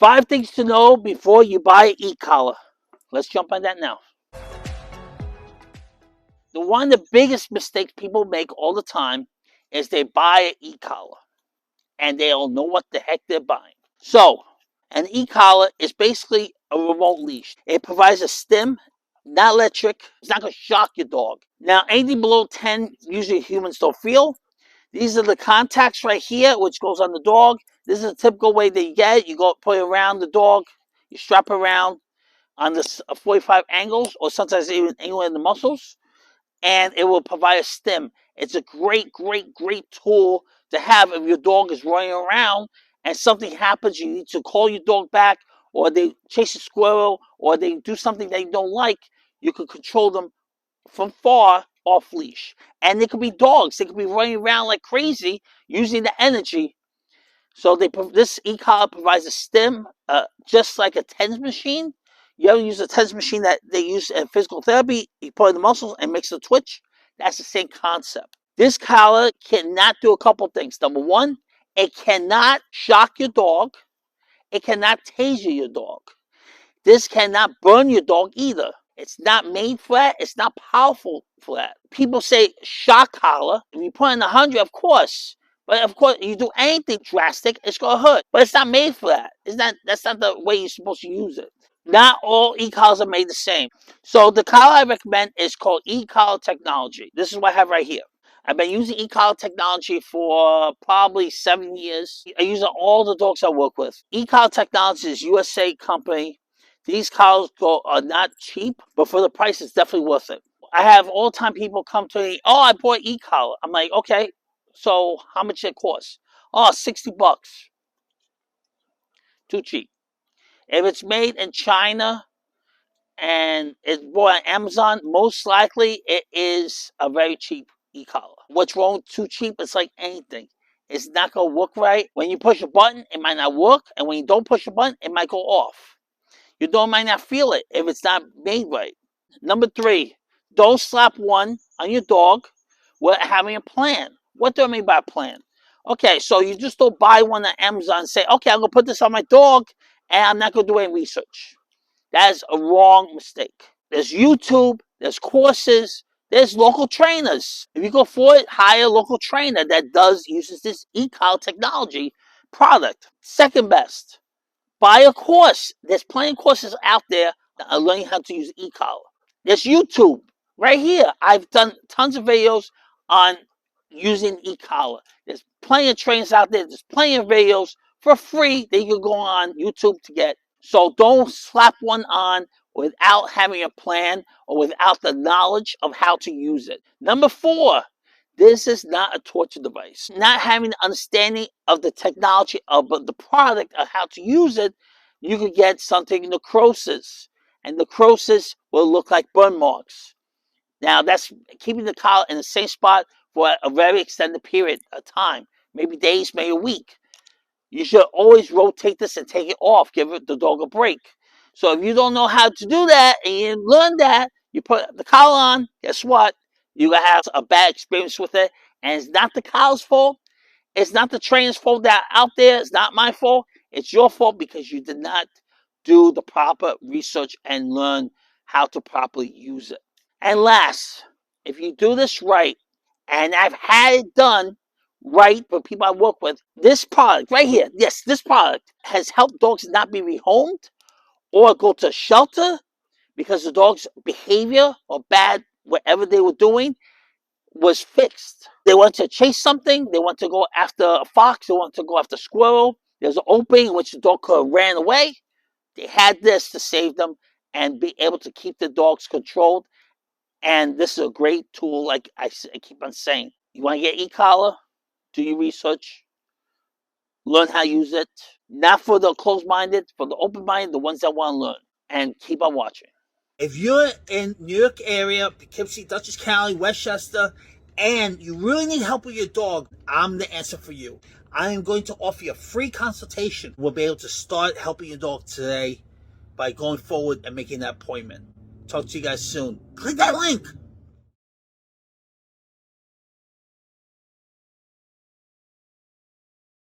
5 things to know before you buy an e-collar. Let's jump on that now. One of the biggest mistakes people make all the time is they buy an e-collar and they don't know what the heck they're buying. So, an e-collar is basically a remote leash. It provides a stim, not electric. It's not going to shock your dog. Now, anything below 10, usually humans don't feel. These are the contacts right here, which goes on the dog. This is a typical way that you get it. You go put it around the dog. You strap around on this 45 angles, or sometimes even anywhere in the muscles, and it will provide a stim. It's a great, great, great tool to have if your dog is running around and something happens. You need to call your dog back, or they chase a squirrel, or they do something that you don't like. You can control them from far off leash. And they could be dogs. They could be running around like crazy using the energy. So this e-collar provides a stim, just like a TENS machine. You ever use a TENS machine that they use in physical therapy? You put in the muscles and makes it twitch. That's the same concept. This collar cannot do a couple things. Number one, it cannot shock your dog. It cannot taser your dog. This cannot burn your dog either. It's not made for that. It's not powerful for that. People say shock collar. If you put in 100, of course. But of course, you do anything drastic, it's going to hurt. But it's not made for that. That's not the way you're supposed to use it. Not all e-collars are made the same. So the collar I recommend is called e-collar technology. This is what I have right here. I've been using e-collar technology for probably 7 years. I use it on all the dogs I work with. E-collar technology is a USA company. These collars are not cheap, but for the price, it's definitely worth it. I have all the time people come to me, oh, I bought e-collar. I'm like, okay, so how much it cost? Oh, $60. Too cheap. If it's made in China and it's bought on Amazon, most likely it is a very cheap e-collar. What's wrong with too cheap? It's like anything. It's not going to work right. When you push a button, it might not work. And when you don't push a button, it might go off. Your dog might not feel it if it's not made right. Number 3, don't slap one on your dog without having a plan. What do I mean by a plan? Okay, so you just don't buy one on Amazon and say, okay, I'm going to put this on my dog and I'm not going to do any research. That is a wrong mistake. There's YouTube, there's courses, there's local trainers. If you go for it, hire a local trainer that uses this e-collar technology product. Second best. Buy a course. There's plenty of courses out there that are learning how to use e-collar. There's YouTube right here. I've done tons of videos on using e-collar. There's plenty of trainers out there. There's plenty of videos for free that you can go on YouTube to get. So don't slap one on without having a plan or without the knowledge of how to use it. Number 4, this is not a torture device. Not having the understanding of the technology of the product of how to use it, you could get something necrosis. And necrosis will look like burn marks. Now, that's keeping the collar in the same spot for a very extended period of time. Maybe days, maybe a week. You should always rotate this and take it off. Give the dog a break. So if you don't know how to do that and you learn that, you put the collar on, guess what? You're going to have a bad experience with it. And it's not the collar's fault. It's not the trainer's fault that out there. It's not my fault. It's your fault because you did not do the proper research and learn how to properly use it. And last, if you do this right, and I've had it done right for people I work with, this product right here, yes, this product has helped dogs not be rehomed or go to shelter because the dog's behavior or bad whatever they were doing was fixed. They want to chase something. They want to go after a fox. They want to go after a squirrel. There's an opening in which the dog could have ran away. They had this to save them and be able to keep the dogs controlled. And this is a great tool, like I keep on saying. You want to get e-collar? Do your research. Learn how to use it. Not for the closed-minded, for the open-minded, the ones that want to learn. And keep on watching. If you're in New York area, Poughkeepsie, Dutchess County, Westchester, and you really need help with your dog, I'm the answer for you. I am going to offer you a free consultation. We'll be able to start helping your dog today by going forward and making that appointment. Talk to you guys soon. Click that link.